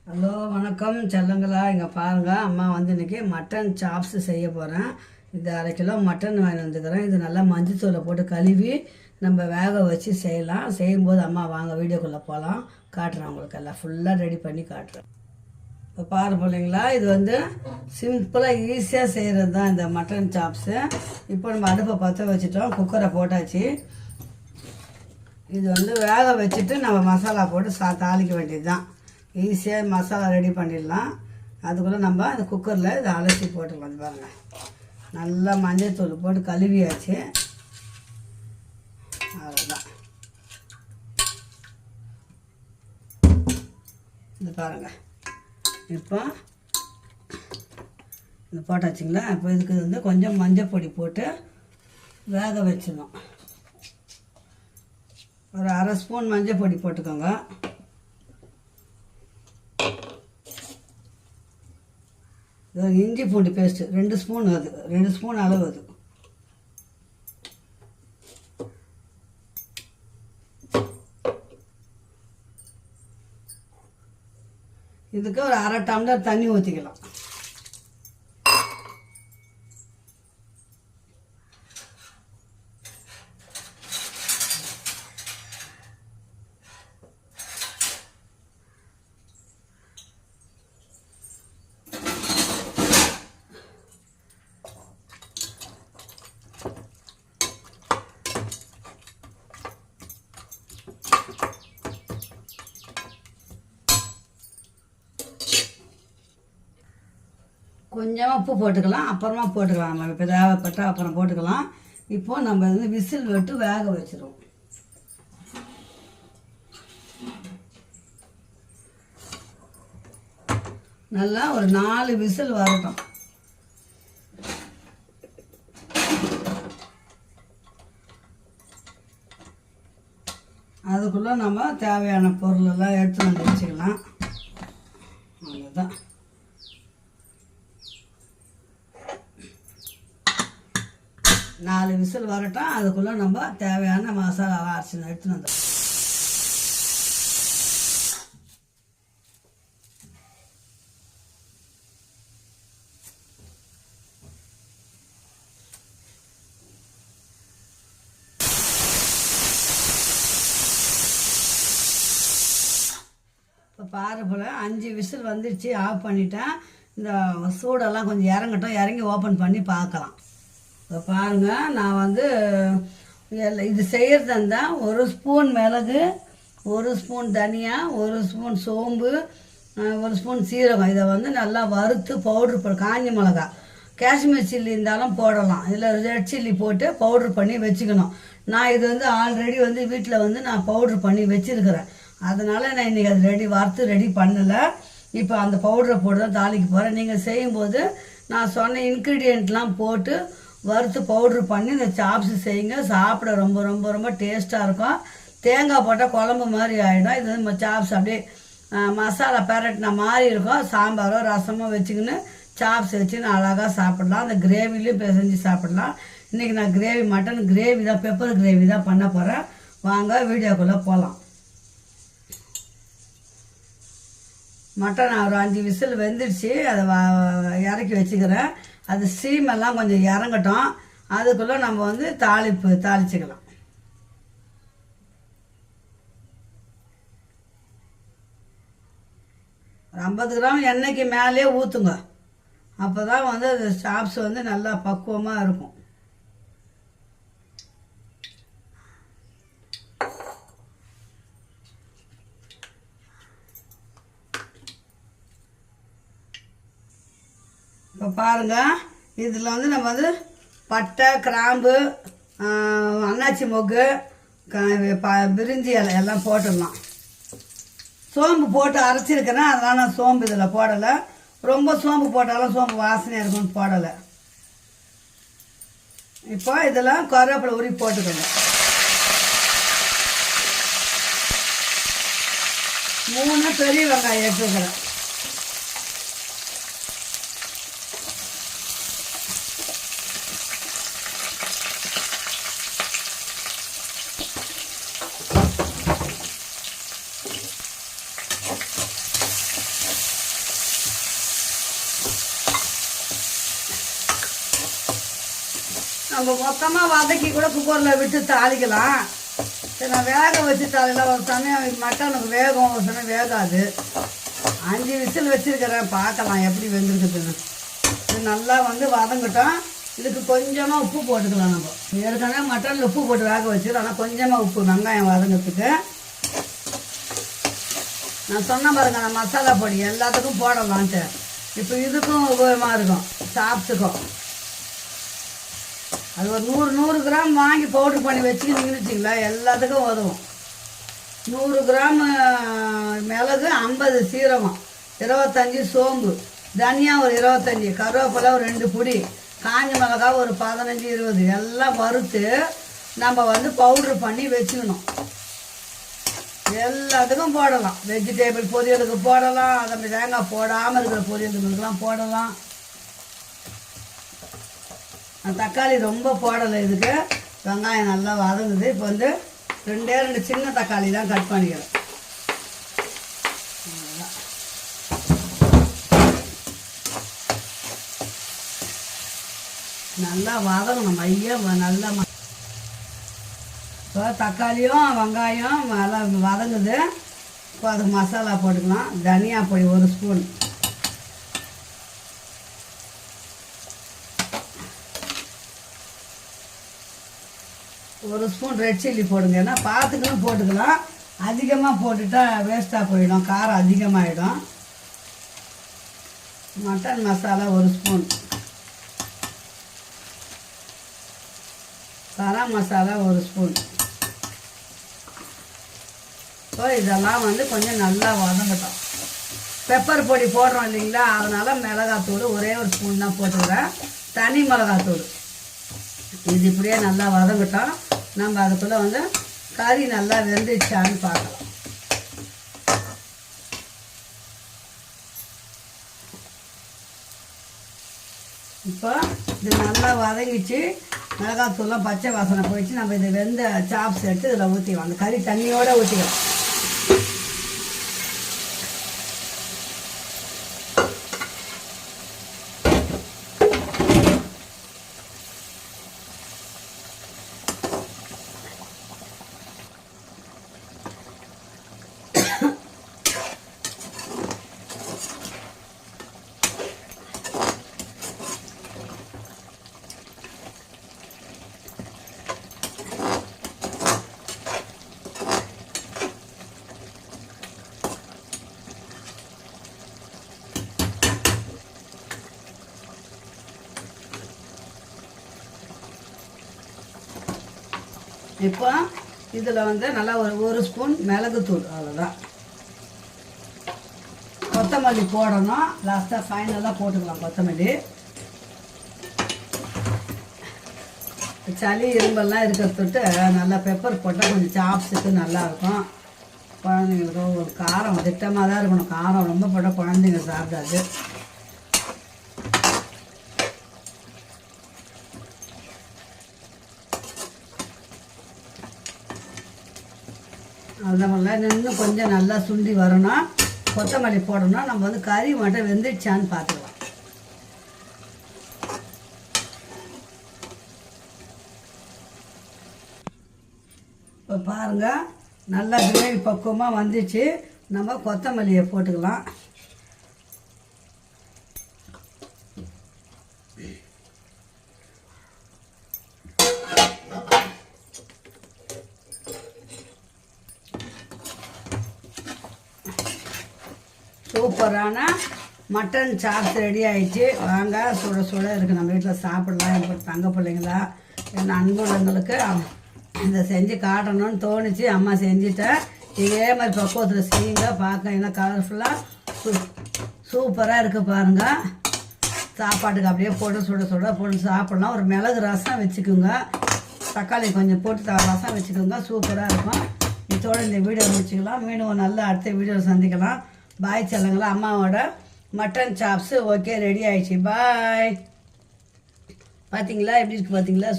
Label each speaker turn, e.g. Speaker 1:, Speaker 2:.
Speaker 1: Hello வணக்கம் செல்லங்களா. இங்கே பாருங்கள், அம்மா வந்து இன்றைக்கி மட்டன் சாப்ஸ் செய்ய போகிறேன். இது 1/2 கிலோ மட்டன் வாங்கி வந்துக்கிறேன். இது நல்லா மஞ்சத்தூளை போட்டு கழுவி நம்ம வேக வச்சு செய்யலாம். செய்யும்போது அம்மா வாங்க வீடியோக்குள்ளே போகலாம், காட்டுறேன் உங்களுக்கு எல்லாம் ஃபுல்லாக ரெடி பண்ணி காட்டுறேன். இப்போ பாரு பிள்ளைங்களா, இது வந்து சிம்பிளாக ஈஸியாக செய்கிறது தான் இந்த மட்டன் சாப்ஸு. இப்போ நம்ம அடுப்பை பற்ற வச்சுட்டோம், குக்கரை போட்டாச்சு. இது வந்து வேக வச்சுட்டு நம்ம மசாலா போட்டு தாளிக்க வேண்டியது தான். ஈஸியாக மசாலா ரெடி பண்ணிடலாம். அதுக்குள்ளே நம்ம அந்த குக்கரில் இதை அலசி போட்டுக்கலாம். பாருங்கள், நல்லா மஞ்சள் தூள் போட்டு கழுவியாச்சு. அவ்வளோதான். இது பாருங்கள், இப்போ இது போட்டாச்சுங்களா. இப்போ இதுக்கு வந்து கொஞ்சம் மஞ்சள் பொடி போட்டு வேக வச்சிடணும். ஒரு 1/2 ஸ்பூன் மஞ்சள் பொடி போட்டுக்கோங்க. இஞ்சி பூண்டு பேஸ்ட்டு 2 ஸ்பூன், அது 2 ஸ்பூன் அளவு. அது இதுக்கு ஒரு 1/2 டம்ளர் தண்ணி ஊற்றிக்கலாம். கொஞ்சமாக உப்பு போட்டுக்கலாம், அப்புறமா போட்டுக்கலாம். நம்ம இப்போ தேவைப்பட்டால் அப்புறம் போட்டுக்கலாம். இப்போது நம்ம வந்து விசில் விட்டு வேக வச்சிருவோம். நல்லா ஒரு 4 விசில் வரட்டும். அதுக்குள்ளே நம்ம தேவையான பொருளெல்லாம் எடுத்து வந்து வச்சுக்கலாம். அவ்வளோதான். நாலு விசில் வரட்டும். அதுக்குள்ளே நம்ம தேவையான மசாலாலாம் அரைச்சி எடுத்துன்னு வந்துடும். இப்போ பாரு போல் 5 விசில் வந்துடுச்சு. ஆஃப் பண்ணிட்டேன். இந்த சூடெல்லாம் கொஞ்சம் இறங்கட்டும், இறங்கி ஓப்பன் பண்ணி பார்க்கலாம். இப்போ பாருங்கள், நான் வந்து இது செய்கிறது இருந்தால் 1 ஸ்பூன் மிளகு, 1 ஸ்பூன் தனியா, 1 ஸ்பூன் சோம்பு, 1 ஸ்பூன் சீரகம். இதை வந்து நல்லா வறுத்து பவுட்ரு காஞ்ச மிளகா, காஷ்மீர் சில்லி இருந்தாலும் போடலாம், இல்லை ரெட் சில்லி போட்டு பவுட்ரு பண்ணி வச்சுக்கணும். நான் இது வந்து ஆல்ரெடி வந்து வீட்டில் வந்து நான் பவுட்ரு பண்ணி வச்சுருக்கிறேன். அதனால் நான் இன்றைக்கி அது வறுத்து ரெடி பண்ணலை. இப்போ அந்த பவுடரை போட்டு தான் தாளிக்க போகிறேன். நீங்கள் செய்யும்போது நான் சொன்ன இன்க்ரீடியண்ட்லாம் போட்டு வறுத்து பவுட்ரு பண்ணி இந்த சாப்ஸு செய்யுங்க. சாப்பிட ரொம்ப ரொம்ப ரொம்ப டேஸ்ட்டாக இருக்கும். தேங்காய் போட்டால் குழம்பு மாதிரி ஆகிடும். இது வந்து சாப்ஸ் அப்படியே மசாலா பெரட்டின மாதிரி இருக்கும். சாம்பாரோ ரசமோ வச்சுக்கின்னு சாப்ஸ் வச்சுன்னு அழகாக சாப்பிட்லாம். அந்த கிரேவிலையும் பிசைஞ்சு சாப்பிட்லாம். இன்றைக்கி நான் மட்டன் கிரேவி தான், பெப்பர் கிரேவி தான் பண்ண போகிறேன். வாங்க வீடியோக்குள்ளே போகலாம். மட்டன் ஒரு 5 விசில் வெந்துடுச்சு. அதை இறக்கி வச்சுக்கிறேன். அது ஸ்டீமெல்லாம் கொஞ்சம் இறங்கட்டும். அதுக்குள்ளே நம்ம வந்து தாளிச்சுக்கலாம். ஒரு 50 கிராம் எண்ணெய்க்கு மேலே ஊற்றுங்க. அப்போ தான் வந்து அது சாப்ஸ் வந்து நல்லா பக்குவமாக இருக்கும். இப்போ பாருங்கள், இதில் வந்து நம்ம வந்து பட்டை, கிராம்பு, அன்னாச்சி மொக்கு, பிரிஞ்சி இலை எல்லாம் போட்டுடலாம். சோம்பு போட்டு அரைச்சிருக்கிறேன், அதனால் நான் சோம்பு இதில் போடலை. ரொம்ப சோம்பு போட்டாலும் சோம்பு வாசனையாக இருக்கும்னு போடலை. இப்போ இதெல்லாம் கருவேப்பிலை உரி போட்டுக்கணும். 3 பெரிய வெங்காயம் எடுத்துக்கிறேன். நம்ம மொத்தமாக வதக்கி கூட குக்கரில் விட்டு தாளிக்கலாம். சரி, நான் வேக வச்சு தாளிக்கலாம். ஒரு சமயம் மட்டனுக்கு வேகும், ஒரு சமயம் வேகாது. 5 விசில் வச்சுருக்கிறேன், பார்க்கலாம் எப்படி வெந்திருக்குதுன்னு. இது நல்லா வந்து வதங்கட்டும். இதுக்கு கொஞ்சமாக உப்பு போட்டுக்கலாம். நம்ம ஏற்கனவே மட்டனில் உப்பு போட்டு வேக வச்சுருக்கோம், ஆனால் கொஞ்சமாக உப்பு வெங்காயம் வதங்கிறதுக்கு. நான் சொன்ன பாருங்க, நான் மசாலா பொடி எல்லாத்துக்கும் போடலான்ட்டு. இப்போ இதுக்கும் உபயோகமாக இருக்கும், சாப்பிட்டுக்கும். அது ஒரு 100 கிராம் வாங்கி பவுட்ரு பண்ணி வச்சுக்கிட்டீங்கன்னு வச்சிங்களா, எல்லாத்துக்கும் உதவும். 100 கிராம் மிளகு, 50 சீரகம், 25 சோம்பு, தனியா ஒரு 25, கருவேப்பிலை ஒரு 2 பொடி, காஞ்ச மிளகா ஒரு 15 20 எல்லாம் வறுத்து நம்ம வந்து பவுட்ரு பண்ணி வச்சுக்கணும். எல்லாத்துக்கும் போடலாம். வெஜிடேபிள் பொரியலுக்கு போடலாம், அதை தேங்காய் போடாமல் இருக்கிற பொரியலுக்குலாம் போடலாம். தக்காளி ரொம்ப போடலை இதுக்கு. வெங்காயம் நல்லா வதங்குது. இப்போ வந்து 2 சின்ன தக்காளி தான் கட் பண்ணிக்கிறேன். நல்லா வதங்கணும், மையம் நல்லா. இப்போ தக்காளியும் வெங்காயம் நல்லா வதங்குது. இப்போ அதுக்கு மசாலா போட்டுக்கலாம். தனியா பொடி 1 ஸ்பூன், ஒரு ஸ்பூன் ரெட் சில்லி போடுங்க. ஏன்னா பார்த்துக்கணும் போட்டுக்கலாம். அதிகமாக போட்டுட்டா வேஸ்ட்டாக போயிடும், காரம் அதிகமாகிடும். Mutton masala 1 spoon, garam masala 1 spoon. So இதெல்லாம் வந்து கொஞ்சம் நல்லா வதங்கட்டும். பெப்பர் பொடி போடுறோம் இல்லைங்களா, அதனால் மிளகாத்தூள் ஒரே 1 ஸ்பூன் தான் போட்டுக்கிறேன், தனி மிளகாத்தூள். இது இப்படியே நல்லா வதங்கட்டும். நம்ம அதுக்குள்ளே வந்து கறி நல்லா வெந்துச்சான்னு பார்க்கலாம். இப்போ இது நல்லா வதங்கிச்சு, மிளகாத்தூள்லாம் பச்சை வாசனை போயிடுச்சு. நம்ம இதை வெந்த சாப்ஸ் எடுத்து இதில் ஊற்றிக்கலாம். அந்த கறி தண்ணியோடு ஊற்றிக்கலாம். இப்போ இதில் வந்து நல்லா ஒரு ஸ்பூன் மிளகுத்தூள், அவ்வளோதான். கொத்தமல்லி போடணும், லாஸ்ட்டாக ஃபைனலாக போட்டுக்கலாம் கொத்தமல்லி. சளி இரும்பெல்லாம் இருக்கிறதுட்டு நல்லா பெப்பர் போட்டால் கொஞ்சம் சாப்ஸுக்கு நல்லாயிருக்கும். குழந்தைங்களுக்கு ஒரு காரம் திட்டமாக தான் இருக்கணும். காரம் ரொம்ப போட்டால் குழந்தைங்க சாப்பிடாது. அந்த மாதிரிலாம் இன்னும் கொஞ்சம் நல்லா சுண்டி வரணும். கொத்தமல்லி போடணும். நம்ம வந்து கறி மட்டும் வெந்துடுச்சான்னு பார்த்துக்கலாம். இப்போ பாருங்கள், நல்லா கிரேவி பக்குவமாக வந்துச்சு. நம்ம கொத்தமல்லியை போட்டுக்கலாம். சூப்பரான மட்டன் சாப்ஸ் ரெடி ஆயிடுச்சு. வாங்க, சுட சுட இருக்குது, நம்ம வீட்டில் சாப்பிடலாம். இப்போ தங்க பிள்ளைங்களா என்ன அன்புள்ளவங்களுக்கு இதை செஞ்சு காட்டணும்னு தோணுச்சு. அம்மா செஞ்சுட்டேன். இதே மாதிரி பக்குவத்தில் செய்யுங்க. பார்க்க என்ன கலர்ஃபுல்லாக சூப்பராக இருக்குது பாருங்கள். சாப்பாட்டுக்கு அப்படியே போட்டு சுட சுட போட்டு சாப்பிட்லாம். ஒரு மிளகு ரசம் வச்சுக்கோங்க, தக்காளி கொஞ்சம் போட்டு ரசம் வச்சுக்கோங்க, சூப்பராக இருக்கும். இதோட இந்த வீடியோ முடிச்சுக்கலாம். மீண்டும் நல்ல அடுத்த வீடியோவில் சந்திக்கலாம். பாய் செல்லுங்களா. அம்மாவோட மட்டன் சாப்ஸு ஓகே ரெடி ஆயிடுச்சு. பாய். பார்த்தீங்களா எப்படி இருக்குது பார்த்தீங்களா?